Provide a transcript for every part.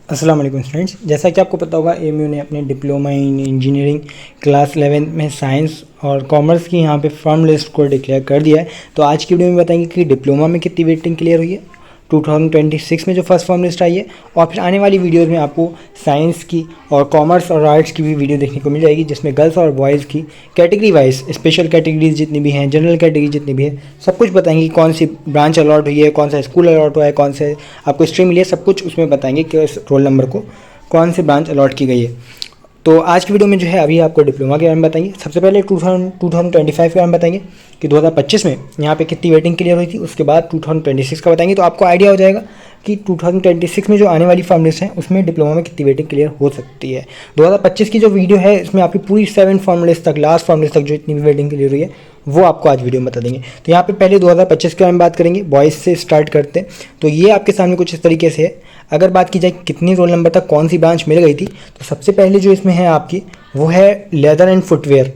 अस्सलाम वालेकुम स्टूडेंट्स, जैसा कि आपको पता होगा एएमयू ने अपने डिप्लोमा इन इंजीनियरिंग क्लास 11 में साइंस और कॉमर्स की यहाँ पे फॉर्म लिस्ट को डिक्लेयर कर दिया है। तो आज की वीडियो में बताएंगे कि डिप्लोमा में कितनी वेटिंग क्लियर हुई है 2026 में जो फर्स्ट फॉर्म लिस्ट आई है, और फिर आने वाली वीडियोज़ में आपको साइंस की और कॉमर्स और आर्ट्स की भी वीडियो देखने को मिल जाएगी, जिसमें गर्ल्स और बॉयज़ की कैटेगरी वाइज स्पेशल कैटेगरीज जितनी भी हैं, जनरल कैटेगरी जितनी भी है, सब कुछ बताएंगे कि कौन सी ब्रांच अलॉट हुई है, कौन सा स्कूल अलॉट हुआ है, कौन से आपको स्ट्रीम मिली है, सब कुछ उसमें बताएंगे कि उस रोल नंबर को कौन सी ब्रांच अलॉट की गई है। तो आज की वीडियो में जो है अभी आपको डिप्लोमा के बारे में बताएंगे। सबसे पहले 2025 के बारे में बताएंगे कि 2025 में यहाँ पे कितनी वेटिंग क्लियर हुई थी। उसके बाद 2026 का बताएंगे, तो आपको आइडिया हो जाएगा कि 2026 में जो आने वाली फॉर्म लिस्ट है उसमें डिप्लोमा में कितनी वेटिंग क्लियर हो सकती है। 2025 की जो वीडियो है इसमें आपकी पूरी 7 फॉर्म लिस्ट तक, लास्ट फॉर्म लिस्ट तक जो इतनी भी वेटिंग क्लियर हुई है वो आपको आज वीडियो में बता देंगे। तो यहाँ पे पहले 2025 के बारे में बात करेंगे, बॉयज़ से स्टार्ट करते हैं। तो ये आपके सामने कुछ इस तरीके से है। अगर बात की जाए कितनी रोल नंबर तक कौन सी ब्रांच मिल गई थी, तो सबसे पहले जो इसमें है आपकी वो है लेदर एंड फुटवेयर।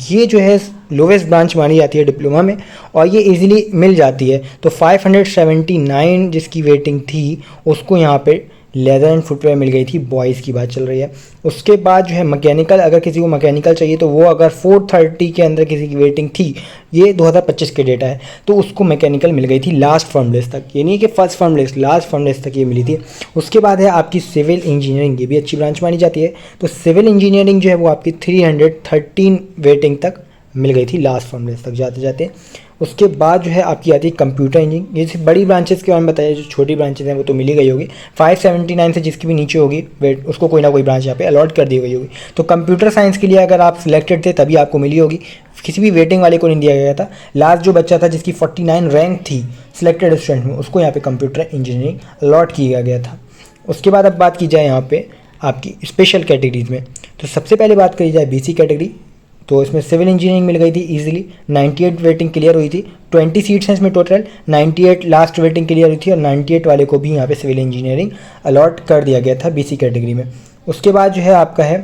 ये जो है लोवेस्ट ब्रांच मानी जाती है डिप्लोमा में, और ये इजीली मिल जाती है। तो 579 जिसकी वेटिंग थी उसको यहाँ पे लेदर एंड फुटवेयर मिल गई थी, बॉयज़ की बात चल रही है। उसके बाद जो है मैकेनिकल, अगर किसी को मैकेनिकल चाहिए तो वो अगर 430 के अंदर किसी की वेटिंग थी, ये 2025 के डेटा है, तो उसको मैकेनिकल मिल गई थी लास्ट फॉर्म लिस्ट तक। ये नहीं कि first form list, last form list तक ये मिली थी। उसके बाद है आपकी सिविल इंजीनियरिंग, ये भी अच्छी ब्रांच मानी जाती है। तो सिविल इंजीनियरिंग जो है वो आपकी 313 वेटिंग तक मिल गई थी लास्ट फॉर्म लिस्ट तक जाते जाते। उसके बाद जो है आपकी आती है कंप्यूटर इंजीनियरिंग। ये सिर्फ बड़ी ब्रांचेस के बारे में बताया, जो छोटी ब्रांचेस हैं वो तो मिल ही गई होगी। 579 से जिसकी भी नीचे होगी वेट, उसको कोई ना कोई ब्रांच यहाँ पे अलॉट कर दी गई होगी। तो कंप्यूटर साइंस के लिए अगर आप सिलेक्टेड थे तभी आपको मिली होगी, किसी भी वेटिंग वाले को नहीं दिया गया था। लास्ट जो बच्चा था जिसकी 49 रैंक थी सिलेक्टेड स्टूडेंट में, उसको यहाँ पे कंप्यूटर इंजीनियरिंग अलॉट किया गया था। उसके बाद अब बात की जाए यहाँ पे आपकी स्पेशल कैटेगरीज में, तो सबसे पहले बात करी जाए बीसी कैटेगरी, तो इसमें सिविल इंजीनियरिंग मिल गई थी इजीली, 98 वेटिंग क्लियर हुई थी। 20 सीट्स हैं इसमें टोटल, 98 लास्ट वेटिंग क्लियर हुई थी, और 98 वाले को भी यहाँ पे सिविल इंजीनियरिंग अलॉट कर दिया गया था बीसी कैटेगरी में। उसके बाद जो है आपका है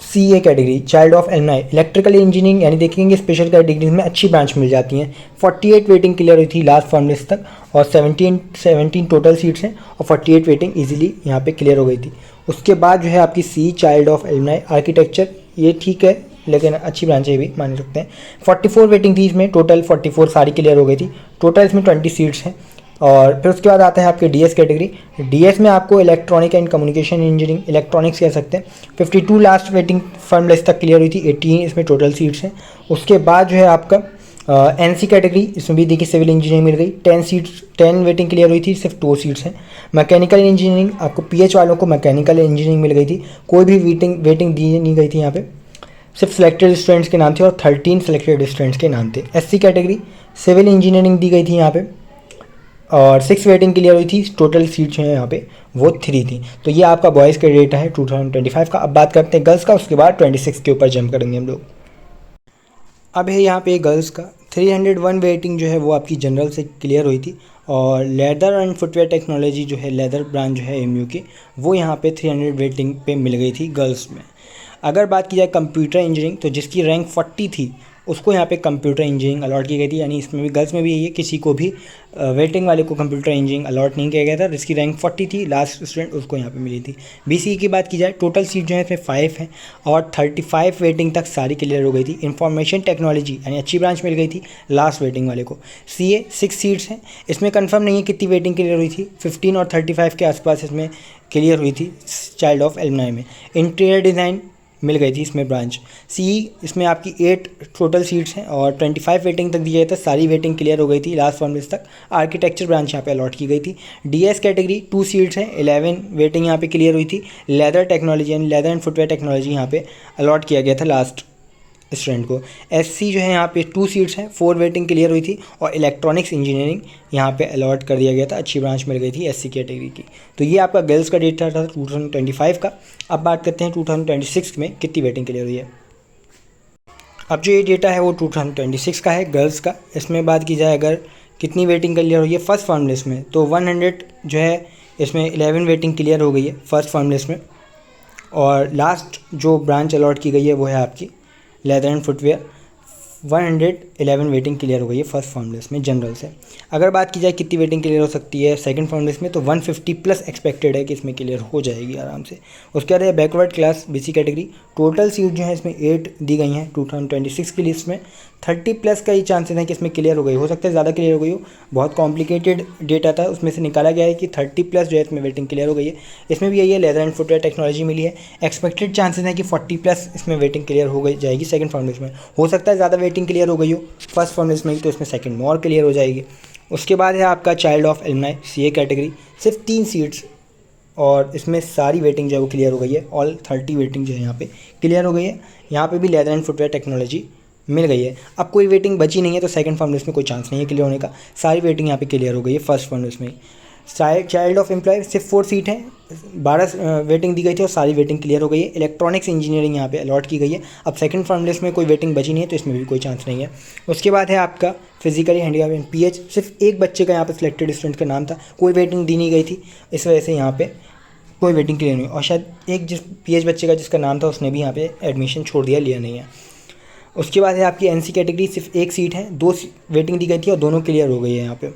CA category, child of alumni, electrical engineering, यानी देखेंगे स्पेशल कैटेगरीज में अच्छी ब्रांच मिल जाती हैं। 48 वेटिंग क्लियर हुई थी लास्ट फॉर्म लिस्ट तक, और 17 टोटल सीट्स हैं, और 48 वेटिंग इजीली यहाँ पे क्लियर हो गई थी। उसके बाद जो है आपकी सी चाइल्ड ऑफ एलुमनाई आर्किटेक्चर, ये ठीक है लेकिन अच्छी ब्रांच है भी, मान सकते हैं। 44 वेटिंग थी इसमें, टोटल 44 सारी क्लियर हो गई थी। टोटल इसमें 20 सीट्स हैं। और फिर उसके बाद आता है आपके डीएस कैटेगरी। डीएस में आपको electronic and communication engineering, electronics कह सकते हैं। 52 लास्ट वेटिंग फॉर्म लिस्ट तक क्लियर हुई थी, 18 इसमें टोटल सीट्स हैं। उसके बाद जो है आपका एनसी कैटेगरी, इसमें भी देखिए सिविल इंजीनियरिंग मिल गई, 10 वेटिंग क्लियर हुई थी, सिर्फ 2 सीट्स हैं। मैकेनिकल इंजीनियरिंग, आपको पीएच वालों को मैकेनिकल इंजीनियरिंग मिल गई थी, कोई भी वेटिंग दी नहीं गई थी यहाँ पे, सिर्फ सिलेक्टेड स्टूडेंट्स के नाम थे, और 13 सिलेक्टेड स्टूडेंट्स के नाम थे। एससी कैटेगरी, सिविल इंजीनियरिंग दी गई थी यहाँ पे, और 6 वेटिंग क्लियर हुई थी, टोटल सीट्स हैं यहाँ पे वो 3 थी। तो ये आपका बॉयज़ का डेटा है 2025 का। अब बात करते हैं गर्ल्स का, उसके बाद 26 के ऊपर जंप करेंगे हम लोग। अब है यहाँ पे गर्ल्स का 301 वेटिंग जो है वो आपकी जनरल से क्लियर हुई थी, और लेदर एंड फुटवेयर टेक्नोलॉजी जो है लेदर ब्रांच जो है एमयू की, वो यहाँ पे 300 वेटिंग पे मिल गई थी गर्ल्स में। अगर बात की जाए कंप्यूटर इंजीनियरिंग, तो जिसकी रैंक 40 थी उसको यहाँ पे कंप्यूटर इंजीनियरिंग अलॉट की गई थी, यानी इसमें भी गर्ल्स में भी यही है, किसी को भी वेटिंग वाले को कंप्यूटर इंजीनियरिंग अलॉट नहीं किया गया था। जिसकी रैंक 40 थी लास्ट स्टूडेंट, उसको यहाँ पे मिली थी। बीसीई की बात की जाए, टोटल सीट जो है इसमें 5 है, और 35 वेटिंग तक सारी क्लियर हो गई थी। इंफॉर्मेशन टेक्नोलॉजी यानी अच्छी ब्रांच मिल गई थी लास्ट वेटिंग वाले को। सीए 6 सीट्स हैं, इसमें कंफर्म नहीं है कितनी वेटिंग क्लियर हुई थी, 15 और 35 के आसपास इसमें क्लियर हुई थी चाइल्ड ऑफ एलुमनाई में। इंटीरियर डिज़ाइन मिल गई थी इसमें ब्रांच। सी इसमें आपकी 8 टोटल सीट्स हैं, और 25 वेटिंग तक दिया गया था, सारी वेटिंग क्लियर हो गई थी लास्ट फॉर्म लिस्ट तक। आर्किटेक्चर ब्रांच यहाँ पे अलॉट की गई थी। डीएस कैटेगरी 2 सीट्स हैं, 11 वेटिंग यहाँ पे क्लियर हुई थी। लेदर टेक्नोलॉजी यानी लेदर एंड फुटवेयर टेक्नोलॉजी यहाँ पे अलॉट किया गया था लास्ट स्टूडेंट को। एससी जो है यहाँ पे 2 सीट्स हैं, 4 वेटिंग क्लियर हुई थी, और इलेक्ट्रॉनिक्स इंजीनियरिंग यहाँ पे अलॉट कर दिया गया था, अच्छी ब्रांच मिल गई थी एससी कैटेगरी की। तो ये आपका गर्ल्स का डेटा था 2025 का। अब बात करते हैं 2026 में कितनी वेटिंग क्लियर हुई है। अब जो ये डेटा है वो 2026 का है गर्ल्स का। इसमें बात की जाए अगर कितनी वेटिंग क्लियर हुई है फर्स्ट फॉर्म लिस्ट में, तो 100 जो है इसमें 11 वेटिंग क्लियर हो गई है फर्स्ट फॉर्म लिस्ट में, और लास्ट जो ब्रांच अलॉट की गई है वो है आपकी leather and footwear. 111 waiting clear हो गई है फर्स्ट फार्मलेस में जनरल से। अगर बात की जाए कितनी वेटिंग क्लियर हो सकती है सेकंड फार्मलेस में, तो 150 प्लस एक्सपेक्टेड है कि इसमें क्लियर हो जाएगी आराम से। उसके बाद है backward class BC category. Total seat जो है इसमें 8 दी गई हैं 2026 की लिस्ट में। 30 प्लस का ही चांसेस हैं कि इसमें क्लियर हो गई, हो सकता है ज़्यादा क्लियर हो गई हो। बहुत कॉम्प्लिकेटेड डेटा था, उसमें से निकाला गया है कि 30 प्लस जो है इसमें वेटिंग क्लियर हो गई है। इसमें भी यही है, लेदर एंड फुटवेयर टेक्नोलॉजी मिली है। एक्सपेक्टेड चांसेस हैं कि 40 प्लस इसमें वेटिंग क्लियर हो गई जाएगी सेकंड फार्मलेस में। हो सकता है ज़्यादा वेटिंग क्लियर हो गई हो फर्स्ट फार्मलेस में ही, तो इसमें सेकंड में और क्लियर हो जाएगी। उसके बाद है आपका child of alumni CA category, सिर्फ 3 सीट्स और इसमें सारी वेटिंग जो है वो क्लियर हो गई है। ऑल 30 वेटिंग जो है यहाँ पे क्लियर हो गई है। यहाँ पे भी लेदर एंड फुटवेयर टेक्नोलॉजी मिल गई है। अब कोई वेटिंग बची नहीं है, तो सेकंड फार्मलेस में कोई चांस नहीं है क्लियर होने का। सारी वेटिंग यहाँ पे क्लियर हो गई है फर्स्ट फार्मलेस में। चाइल्ड ऑफ एम्प्लॉय सिर्फ 4 सीट हैं, 12 वेटिंग दी गई थी और सारी वेटिंग क्लियर हो गई है। इलेक्ट्रॉनिक्स इंजीनियरिंग यहाँ पे अलॉट की गई है। अब सेकंड फार्मलेस में कोई वेटिंग बची नहीं है, तो इसमें भी कोई चांस नहीं है। उसके बाद है आपका फिजिकली हैंडीकैप एंड पीएच, सिर्फ एक बच्चे का यहाँ पे सिलेक्टेड स्टूडेंट का नाम था, कोई वेटिंग दी नहीं गई थी, इस वजह से यहाँ पे कोई वेटिंग क्लियर नहीं। और शायद एक जिस पीएच बच्चे का जिसका नाम था उसने भी यहाँ पे एडमिशन छोड़ दिया, लिया नहीं है। उसके बाद है आपकी एनसी कैटेगरी, सिर्फ एक सीट है, 2 वेटिंग दी गई थी और दोनों क्लियर हो गई है यहाँ पे।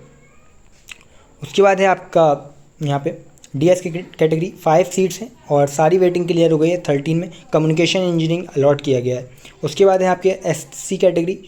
उसके बाद है आपका यहाँ पे डीएस की कैटेगरी, 5 सीट्स हैं और सारी वेटिंग क्लियर हो गई है 13 में। कम्युनिकेशन इंजीनियरिंग अलॉट किया गया है। उसके बाद है आपके SC category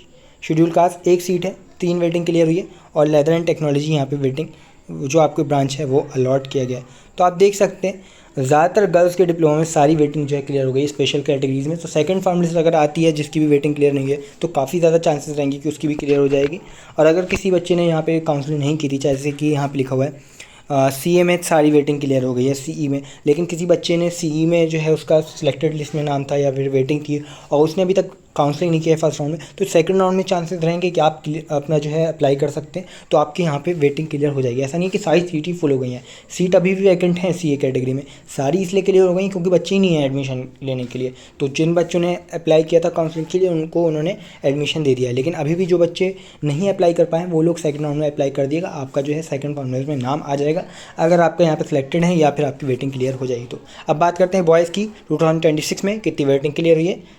schedule caste, 1 seat है, 3 वेटिंग क्लियर हुई है और लेदर एंड टेक्नोलॉजी यहाँ पे वेटिंग जो आपकी ब्रांच है वो अलॉट किया गया है। तो आप देख सकते हैं ज़्यादातर गर्ल्स के डिप्लोमा में सारी वेटिंग जो है क्लियर हो गई है स्पेशल कैटेगरीज में। तो सेकंड फार्मलेस अगर आती है जिसकी भी वेटिंग क्लियर नहीं है, तो काफ़ी ज़्यादा चांसेस रहेंगे कि उसकी भी क्लियर हो जाएगी। और अगर किसी बच्चे ने यहाँ पे काउंसलिंग नहीं की थी, जैसे कि यहाँ पे लिखा हुआ है सीए में सारी वेटिंग क्लियर हो गई है सीई में, लेकिन किसी बच्चे ने सीई में जो है उसका सिलेक्टेड लिस्ट में नाम था या फिर वेटिंग थी और उसने अभी तक काउंसलिंग नहीं किया है फर्स्ट राउंड में, तो सेकंड राउंड में चांसेस रहेंगे कि आप अपना जो है अप्लाई कर सकते हैं, तो आपके यहाँ पे वेटिंग क्लियर हो जाएगी। ऐसा नहीं है कि सारी सीट ही फुल हो गई हैं, सीट अभी भी वैकेंट हैं सीए कैटेगरी में, सारी इसलिए क्लियर हो गई क्योंकि बच्चे ही नहीं है एडमिशन लेने के लिए। तो जिन बच्चों ने अप्लाई किया था काउंसलिंग के लिए उन्होंने एडमिशन दे दिया है, लेकिन अभी भी जो बच्चे नहीं अप्लाई कर पाए वो लोग सेकंड राउंड में अप्लाई कर दिएगा, आपका जो है सेकंड फार्मलेस में नाम आ जाएगा अगर आपका यहाँ पर सिलेक्टेड है या फिर आपकी वेटिंग क्लियर हो जाएगी। तो अब बात करते हैं बॉयज़ की, 2026 में कितनी वेटिंग क्लियर हुई है।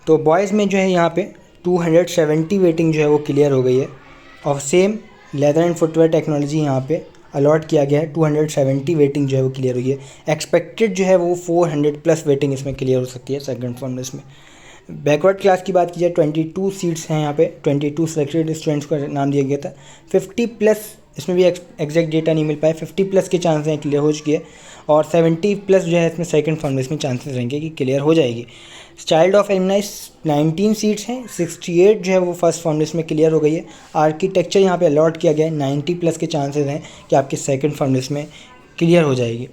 तो बॉयज़ में जो है यहाँ पे 270 वेटिंग जो है वो क्लियर हो गई है और same leather and footwear technology यहाँ पे अलॉट किया गया है। 270 वेटिंग जो है वो क्लियर हुई है। एक्सपेक्टेड जो है वो 400 प्लस वेटिंग इसमें क्लियर हो सकती है सेकंड फार्मलेस में। बैकवर्ड क्लास की बात की जाए 22 सीट्स हैं यहाँ पे, 22 सिलेक्टेड स्टूडेंट्स को नाम दिया गया था। 50 प्लस इसमें भी एग्जैक्ट डेटा नहीं मिल पाए, 50 प्लस के चांस हैं क्लियर हो चुकी है और 70 प्लस जो है इसमें सेकंड फार्मलेस में चांसेस रहेंगे कि क्लियर हो जाएगी। चाइल्ड ऑफ एलुमनाई 19 सीट्स हैं, 68 जो है वो फर्स्ट फार्मलेस में क्लियर हो गई है। आर्किटेक्चर यहाँ पे अलॉट किया गया है, 90 प्लस के चांसेस हैं कि आपके सेकंड फार्मलेस में क्लियर हो जाएगी।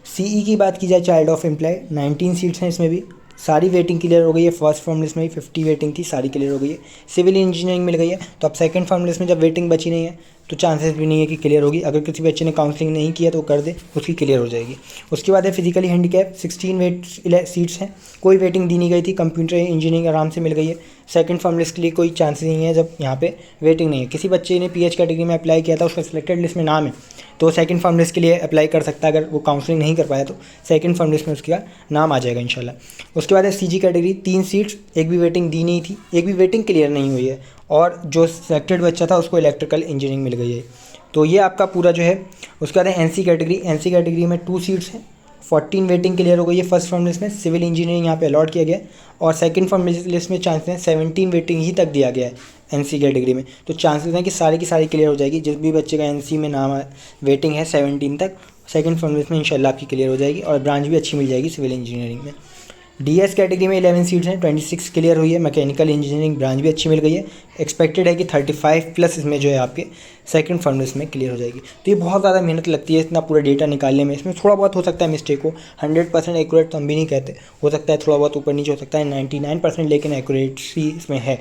सीई की बात की जाए चाइल्ड ऑफ एम्प्लॉय 19 सीट्स हैं, इसमें भी सारी वेटिंग क्लियर हो गई है। फर्स्ट फार्मलेस में ही 50 वेटिंग थी, सारी क्लियर हो गई है। सिविल इंजीनियरिंग मिल गई है, तो अब सेकंड फार्मलेस में जब वेटिंग बची नहीं है तो चांसेस भी नहीं है कि क्लियर होगी। अगर किसी बच्चे ने काउंसलिंग नहीं किया तो कर दे, उसकी क्लियर हो जाएगी। उसके बाद है फिजिकली हैंडीकैप, 16 सीट्स हैं, कोई वेटिंग दी नहीं गई थी। कंप्यूटर इंजीनियरिंग आराम से मिल गई है। सेकंड फार्मलेस के लिए कोई चांसेस नहीं है जब यहाँ पे वेटिंग नहीं है। किसी बच्चे ने पीएच कैटेगरी में अप्लाई किया था, उसका सिलेक्टेड लिस्ट में नाम है, तो सेकंड फार्मलेस के लिए अप्लाई कर सकता है। अगर वो काउंसलिंग नहीं कर पाया तो सेकंड फार्मलेस में उसका नाम आ जाएगा इंशाल्लाह। उसके बाद है सीजी कैटेगरी, 3 सीट्स, एक भी वेटिंग दी नहीं थी, एक भी वेटिंग क्लियर नहीं हुई है और जो सिलेक्टेड बच्चा था उसको इलेक्ट्रिकल इंजीनियरिंग मिल गई है। तो ये आपका पूरा जो है। उसके बाद है एनसी कैटेगरी में 2 सीट्स हैं, 14 वेटिंग क्लियर हो गई है फर्स्ट फार्मलेस में। सिविल इंजीनियरिंग यहाँ पे अलॉट किया गया है और सेकंड फार्मलेस में चांसेस हैं 17 वेटिंग ही तक दिया गया है एनसी कैटेगरी में, तो चांसेस हैं कि सारी की सारी क्लियर हो जाएगी। जिस भी बच्चे का एनसी में नाम वेटिंग है 17 तक, सेकंड फार्मलेस में इंशाल्लाह आपकी क्लियर हो जाएगी और ब्रांच भी अच्छी मिल जाएगी सिविल इंजीनियरिंग में। डीएस कैटेगरी में 11 सीट्स हैं, 26 क्लियर हुई है। मैकेनिकल इंजीनियरिंग ब्रांच भी अच्छी मिल गई है। एक्सपेक्टेड है कि 35 प्लस इसमें जो है आपके सेकंड फार्मलेस में क्लियर हो जाएगी। तो ये बहुत ज़्यादा मेहनत लगती है इतना पूरा डेटा निकालने में। इसमें थोड़ा बहुत हो सकता है मिस्टेक हो, 100% एक्यूरेट तो हम भी नहीं कहते, हो सकता है थोड़ा बहुत ऊपर नीचे हो सकता है, 99% लेकिन एक्यूरेसी इसमें है।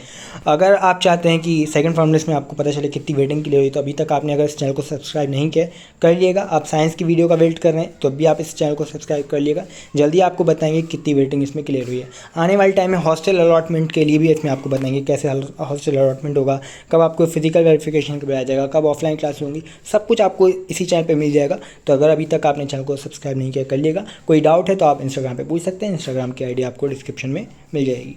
अगर आप चाहते हैं कि सेकंड फार्मलेस में आपको पता चले कितनी वेटिंग क्लियर हुई, तो अभी तक आपने अगर इस चैनल को सब्सक्राइब नहीं किया कर लिएगा। आप साइंस की वीडियो का वेट कर रहे हैं तो अभी आप इस चैनल को सब्सक्राइब कर लिएगा, जल्दी आपको बताएंगे कितनी वेटिंग इसमें क्लियर हुई है। आने वाले टाइम में हॉस्टल अलॉटमेंट के लिए भी इसमें आपको बताएंगे कैसे हॉस्टल अलॉटमेंट होगा, कब आपको फिजिकल वेरिफिकेशन के आ जाएगा, कब ऑफलाइन क्लास होंगी, सब कुछ आपको इसी चैनल पे मिल जाएगा। तो अगर अभी तक आपने चैनल को सब्सक्राइब नहीं किया कर लिएगा। कोई डाउट है तो आप इंस्टाग्राम पे पूछ सकते हैं, इंस्टाग्राम की आईडी आपको डिस्क्रिप्शन में मिल जाएगी।